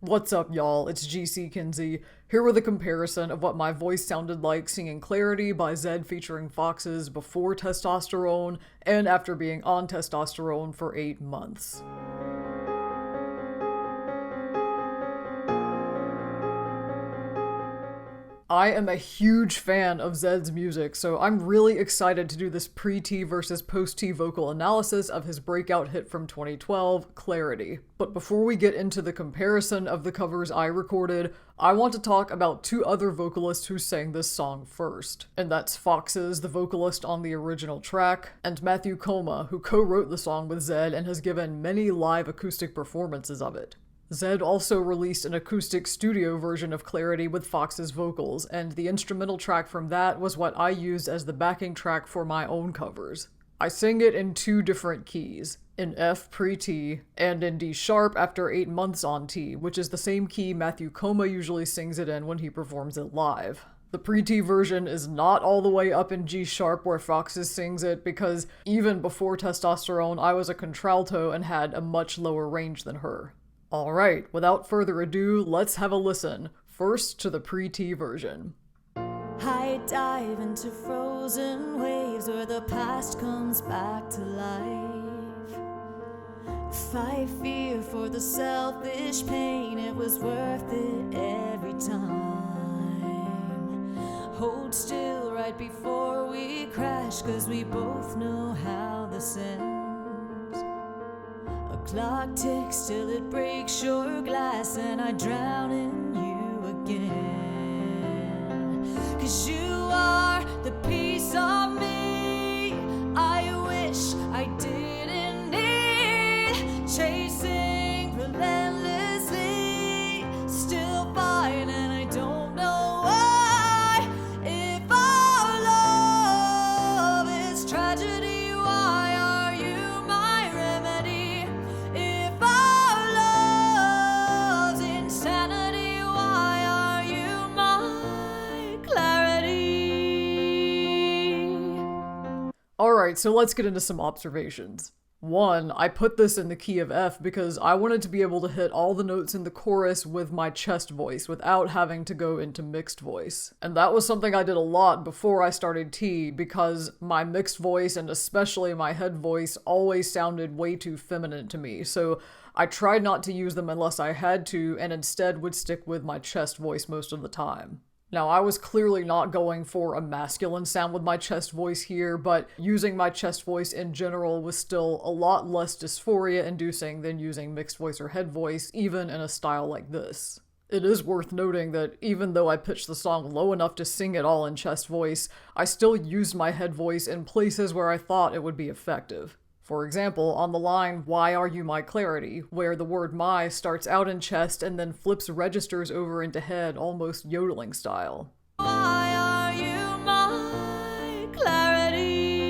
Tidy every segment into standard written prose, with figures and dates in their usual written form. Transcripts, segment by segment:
What's up, y'all? It's GC Kinsey, here with a comparison of what my voice sounded like singing Clarity by Zedd featuring Foxes before testosterone and after being on testosterone for 8 months. I am a huge fan of Zedd's music, so I'm really excited to do this pre-T versus post-T vocal analysis of his breakout hit from 2012, Clarity. But before we get into the comparison of the covers I recorded, I want to talk about two other vocalists who sang this song first. And that's Foxes, the vocalist on the original track, and Matthew Koma, who co-wrote the song with Zedd and has given many live acoustic performances of it. Zedd also released an acoustic studio version of Clarity with Fox's vocals, and the instrumental track from that was what I used as the backing track for my own covers. I sing it in two different keys, in F pre-T, and in D sharp after 8 months on T, which is the same key Matthew Koma usually sings it in when he performs it live. The pre-T version is not all the way up in G sharp where Foxes sings it, because even before testosterone I was a contralto and had a much lower range than her. Alright, without further ado, let's have a listen. First to the pre-T version. I dive into frozen waves where the past comes back to life. Fight fear for the selfish pain, it was worth it every time. Hold still right before we crash, 'cause we both know how this ends. Clock ticks till it breaks your glass and I drown in you again. 'Cause you are the piece of me I wish I didn't need. Chasing relentlessly, still fighting and I don't know why. If our love is tragedy, Alright, so let's get into some observations. 1, I put this in the key of F because I wanted to be able to hit all the notes in the chorus with my chest voice without having to go into mixed voice. And that was something I did a lot before I started T because my mixed voice and especially my head voice always sounded way too feminine to me, so I tried not to use them unless I had to and instead would stick with my chest voice most of the time. Now, I was clearly not going for a masculine sound with my chest voice here, but using my chest voice in general was still a lot less dysphoria-inducing than using mixed voice or head voice, even in a style like this. It is worth noting that even though I pitched the song low enough to sing it all in chest voice, I still used my head voice in places where I thought it would be effective. For example, on the line, "Why are you my clarity?", where the word my starts out in chest and then flips registers over into head, almost yodeling style. Why are you my clarity?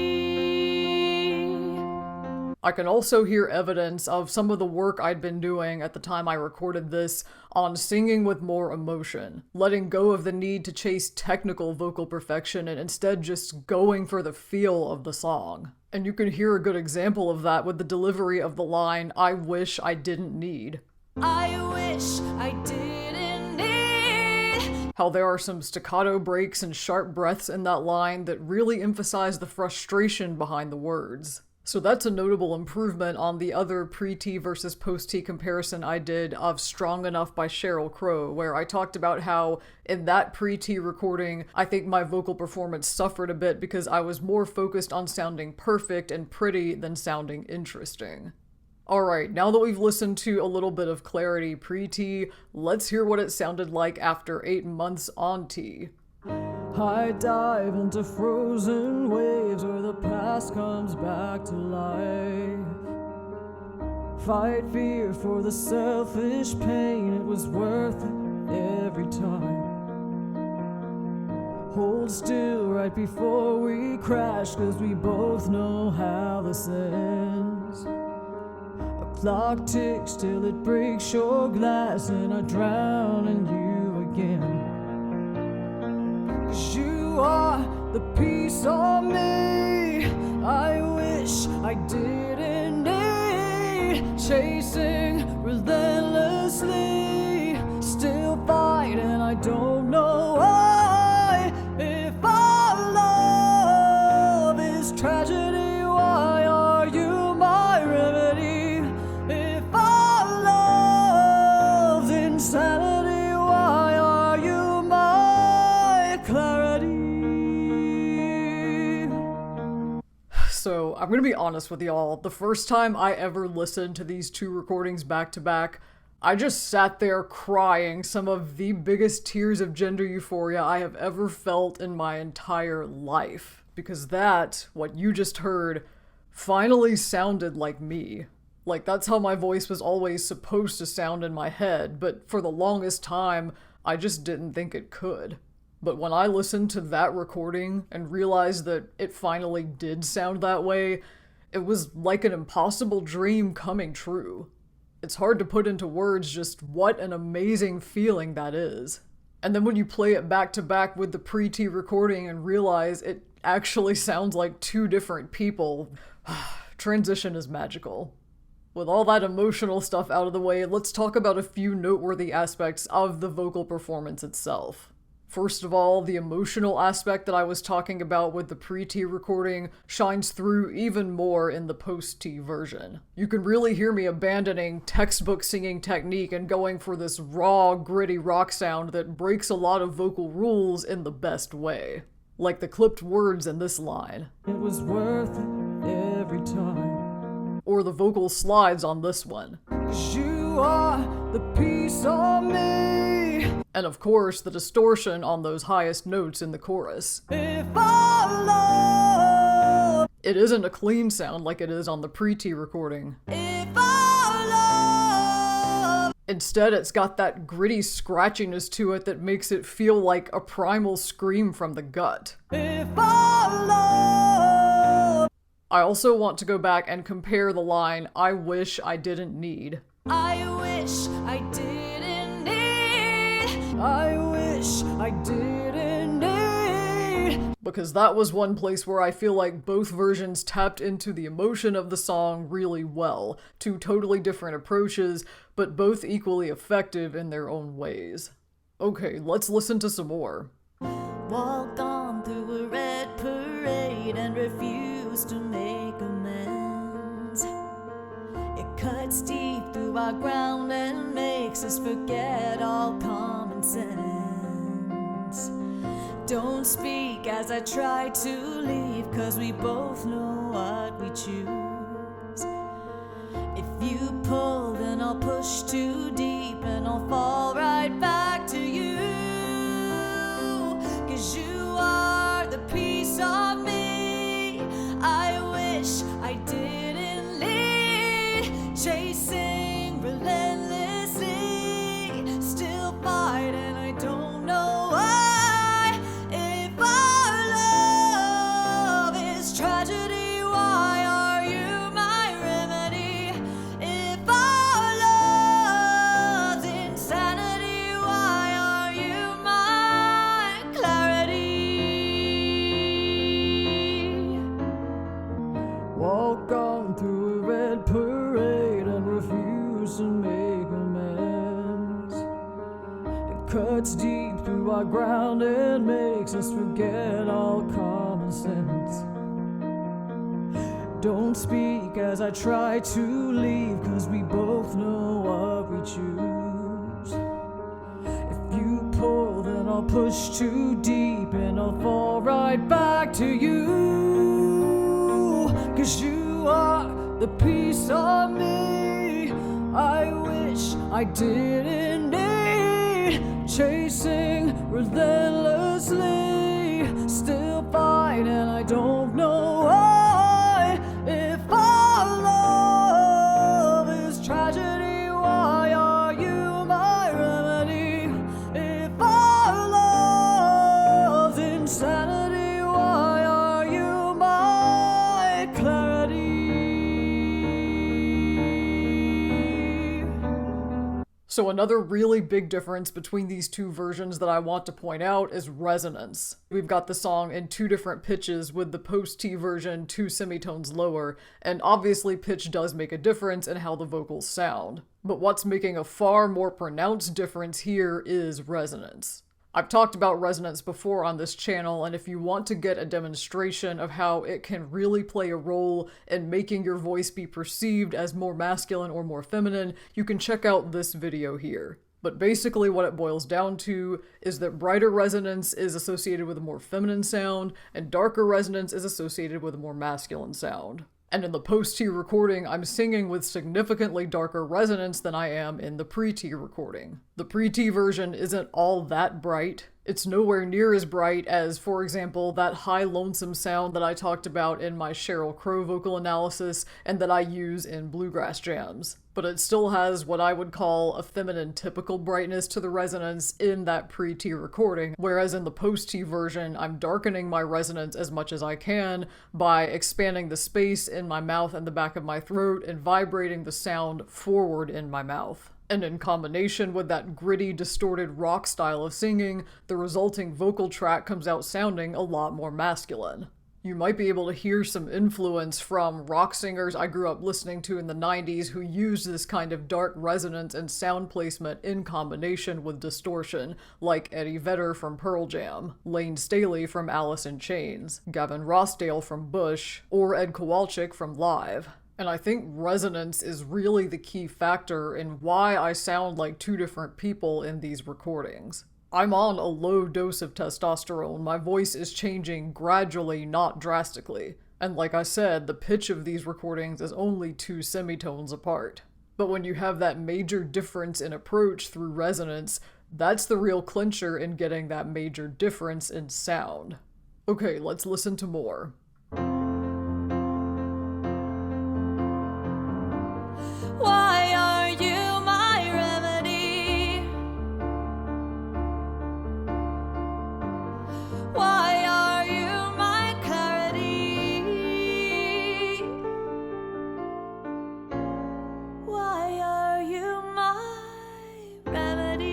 I can also hear evidence of some of the work I'd been doing at the time I recorded this on singing with more emotion, letting go of the need to chase technical vocal perfection and instead just going for the feel of the song. And you can hear a good example of that with the delivery of the line, "I wish I didn't need." I wish I didn't need. How there are some staccato breaks and sharp breaths in that line that really emphasize the frustration behind the words. So that's a notable improvement on the other pre-T versus post-T comparison I did of Strong Enough by Sheryl Crow, where I talked about how in that pre-T recording, I think my vocal performance suffered a bit because I was more focused on sounding perfect and pretty than sounding interesting. Alright, now that we've listened to a little bit of Clarity pre-T, let's hear what it sounded like after 8 months on T. I dive into frozen waves where the past comes back to life. Fight fear for the selfish pain, it was worth it every time. Hold still right before we crash, 'cause we both know how this ends. A clock ticks till it breaks your glass and I drown in you again. 'Cause you are the piece of me I wish I didn't need. Chasing relentlessly, I don't know why. If our love is tragedy, why are you my remedy? If our love's insanity, why are you my clarity? So, I'm gonna be honest with y'all. The first time I ever listened to these two recordings back to back, I just sat there crying some of the biggest tears of gender euphoria I have ever felt in my entire life. Because that, what you just heard, finally sounded like me. Like, that's how my voice was always supposed to sound in my head, but for the longest time, I just didn't think it could. But when I listened to that recording and realized that it finally did sound that way, it was like an impossible dream coming true. It's hard to put into words just what an amazing feeling that is. And then when you play it back to back with the pre-T recording and realize it actually sounds like two different people, transition is magical. With all that emotional stuff out of the way, let's talk about a few noteworthy aspects of the vocal performance itself. First of all, the emotional aspect that I was talking about with the pre-T recording shines through even more in the post-T version. You can really hear me abandoning textbook singing technique and going for this raw, gritty rock sound that breaks a lot of vocal rules in the best way. Like the clipped words in this line. It was worth it every time. Or the vocal slides on this one. 'Cause you are the piece of me. And of course, the distortion on those highest notes in the chorus. If our love, It isn't a clean sound like it is on the pre-T recording. if our love, Instead, it's got that gritty scratchiness to it that makes it feel like a primal scream from the gut. if our love, I also want to go back and compare the line, "I wish I didn't need." I wish I didn't need. I wish I didn't need. Because that was one place where I feel like both versions tapped into the emotion of the song really well. Two totally different approaches, but both equally effective in their own ways. Okay, let's listen to some more. Walk on through a red parade and refuse to make amends. It cuts deep through our ground and makes us forget all common sense. Don't speak as I try to leave, 'cause we both know what we choose. If you pull, then I'll push too deep and I'll fall right back to you. 'Cause you are the piece of me I wish I didn't lead. Chasing relentlessly, still fighting, I don't know why. If our love is tragedy, why are you my remedy? If our love's insanity, why are you my clarity? Walk on through a red parade and refuse to make amends. It cuts deep through our ground and makes us forget all common sense. Don't speak as I try to leave, 'cause we both know what we choose. If you pull, then I'll push too deep and I'll fall right back to you. 'Cause you are the piece of me I wish I didn't need. Chasing relentlessly, still fighting, I don't know why. If our love is tragedy, why are you my remedy? If our love's insanity, why are you my clarity? So another really big difference between these two versions that I want to point out is resonance. We've got the song in two different pitches, with the post-T version 2 semitones lower, and obviously pitch does make a difference in how the vocals sound. But what's making a far more pronounced difference here is resonance. I've talked about resonance before on this channel, and if you want to get a demonstration of how it can really play a role in making your voice be perceived as more masculine or more feminine, you can check out this video here. But basically what it boils down to is that brighter resonance is associated with a more feminine sound, and darker resonance is associated with a more masculine sound. And in the post-T recording, I'm singing with significantly darker resonance than I am in the pre-T recording. The pre-T version isn't all that bright. It's nowhere near as bright as, for example, that high lonesome sound that I talked about in my Sheryl Crow vocal analysis and that I use in bluegrass jams. But it still has what I would call a feminine typical brightness to the resonance in that pre-T recording, whereas in the post-T version, I'm darkening my resonance as much as I can by expanding the space in my mouth and the back of my throat and vibrating the sound forward in my mouth. And in combination with that gritty, distorted rock style of singing, the resulting vocal track comes out sounding a lot more masculine. You might be able to hear some influence from rock singers I grew up listening to in the 90s who used this kind of dark resonance and sound placement in combination with distortion, like Eddie Vedder from Pearl Jam, Lane Staley from Alice in Chains, Gavin Rossdale from Bush, or Ed Kowalczyk from Live. And I think resonance is really the key factor in why I sound like two different people in these recordings. I'm on a low dose of testosterone, my voice is changing gradually, not drastically. And like I said, the pitch of these recordings is only 2 semitones apart. But when you have that major difference in approach through resonance, that's the real clincher in getting that major difference in sound. Okay, let's listen to more. Why are you my remedy? Why are you my clarity? Why are you my remedy?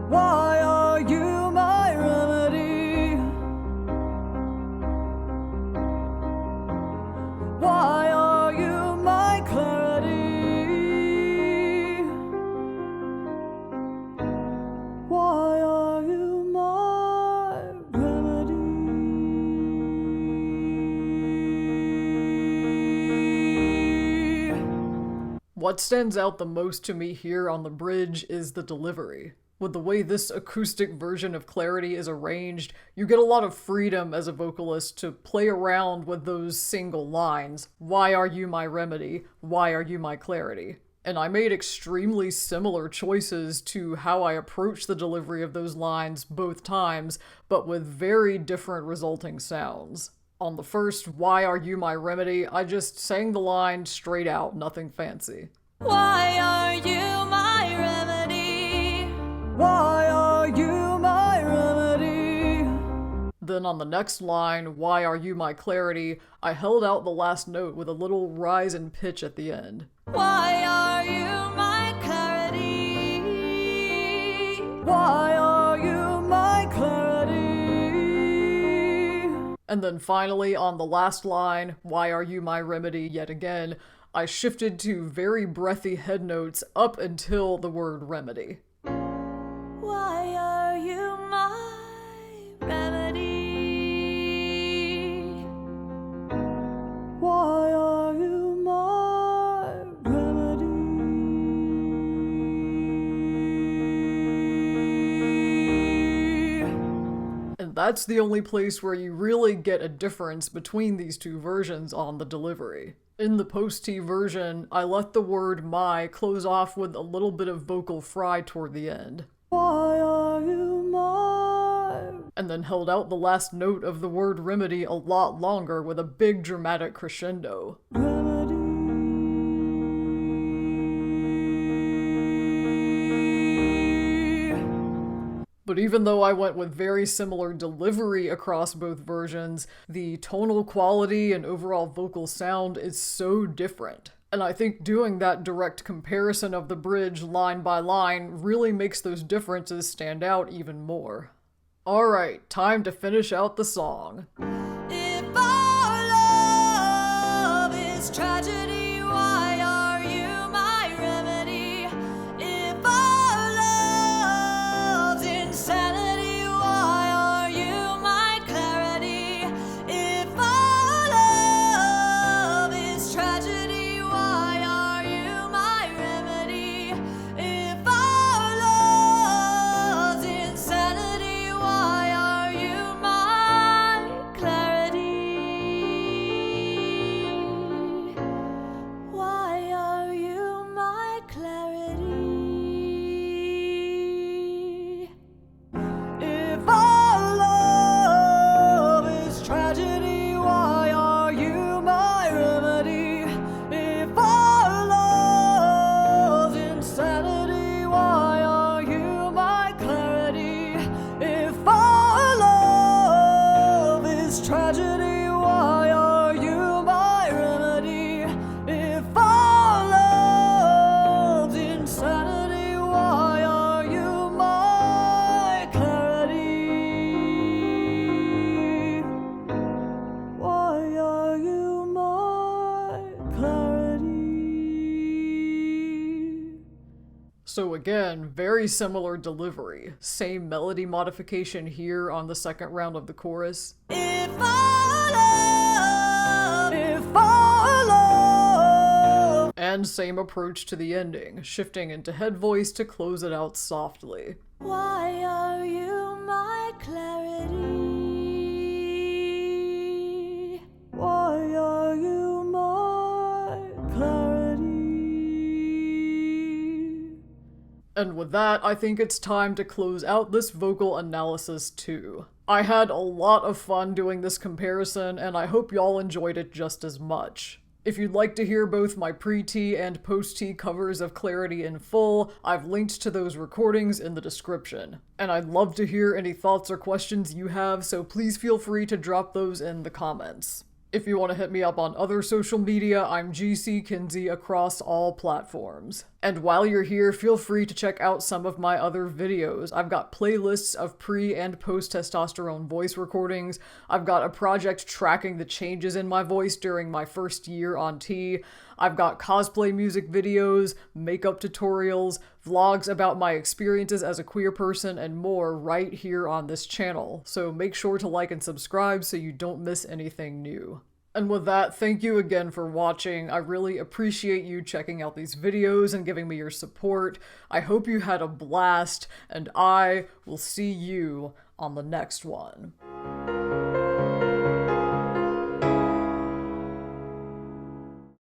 Why are you my remedy? Why are you my clarity? Why are you my remedy? What stands out the most to me here on the bridge is the delivery. With the way this acoustic version of Clarity is arranged, you get a lot of freedom as a vocalist to play around with those single lines. Why are you my remedy? Why are you my clarity? And I made extremely similar choices to how I approach the delivery of those lines both times, but with very different resulting sounds. On the first, why are you my remedy, I just sang the line straight out, nothing fancy. Why are you my remedy? Why are you my remedy? Then on the next line, why are you my clarity, I held out the last note with a little rise in pitch at the end. Why are you my clarity? Why are you my clarity? And then finally, on the last line, why are you my remedy, yet again, I shifted to very breathy head notes up until the word remedy. Why are you my remedy? Why are you my remedy? And that's the only place where you really get a difference between these two versions on the delivery. In the post-T version, I let the word my close off with a little bit of vocal fry toward the end. Why are you my? And then held out the last note of the word remedy a lot longer with a big dramatic crescendo. Remedy. But even though I went with very similar delivery across both versions, the tonal quality and overall vocal sound is so different. And I think doing that direct comparison of the bridge line by line really makes those differences stand out even more. Alright, time to finish out the song. If our love is tragedy, why are you my remedy? If our love's insanity, why are you my clarity? If our love is tragedy, why are you my remedy? If our love's insanity, why are you my clarity? Why are you my clarity? If our love is tragedy, why are you my remedy? If our love's insanity, why are you my clarity? If our love is tragedy, why are you my remedy? If our love's insanity, why are you my clarity? Why are you my clarity? So again, very similar delivery. Same melody modification here on the second round of the chorus. If our love, And same approach to the ending, shifting into head voice to close it out softly. why are you my clarity? Why are you my clarity? And with that, I think it's time to close out this vocal analysis too. I had a lot of fun doing this comparison, and I hope y'all enjoyed it just as much. If you'd like to hear both my pre-T and post-T covers of Clarity in full, I've linked to those recordings in the description. And I'd love to hear any thoughts or questions you have, so please feel free to drop those in the comments. If you want to hit me up on other social media, I'm GC Kinsey across all platforms. And while you're here, feel free to check out some of my other videos. I've got playlists of pre- and post-testosterone voice recordings. I've got a project tracking the changes in my voice during my first year on T. I've got cosplay music videos, makeup tutorials, vlogs about my experiences as a queer person, and more right here on this channel. So make sure to like and subscribe so you don't miss anything new. And with that, thank you again for watching. I really appreciate you checking out these videos and giving me your support. I hope you had a blast, and I will see you on the next one.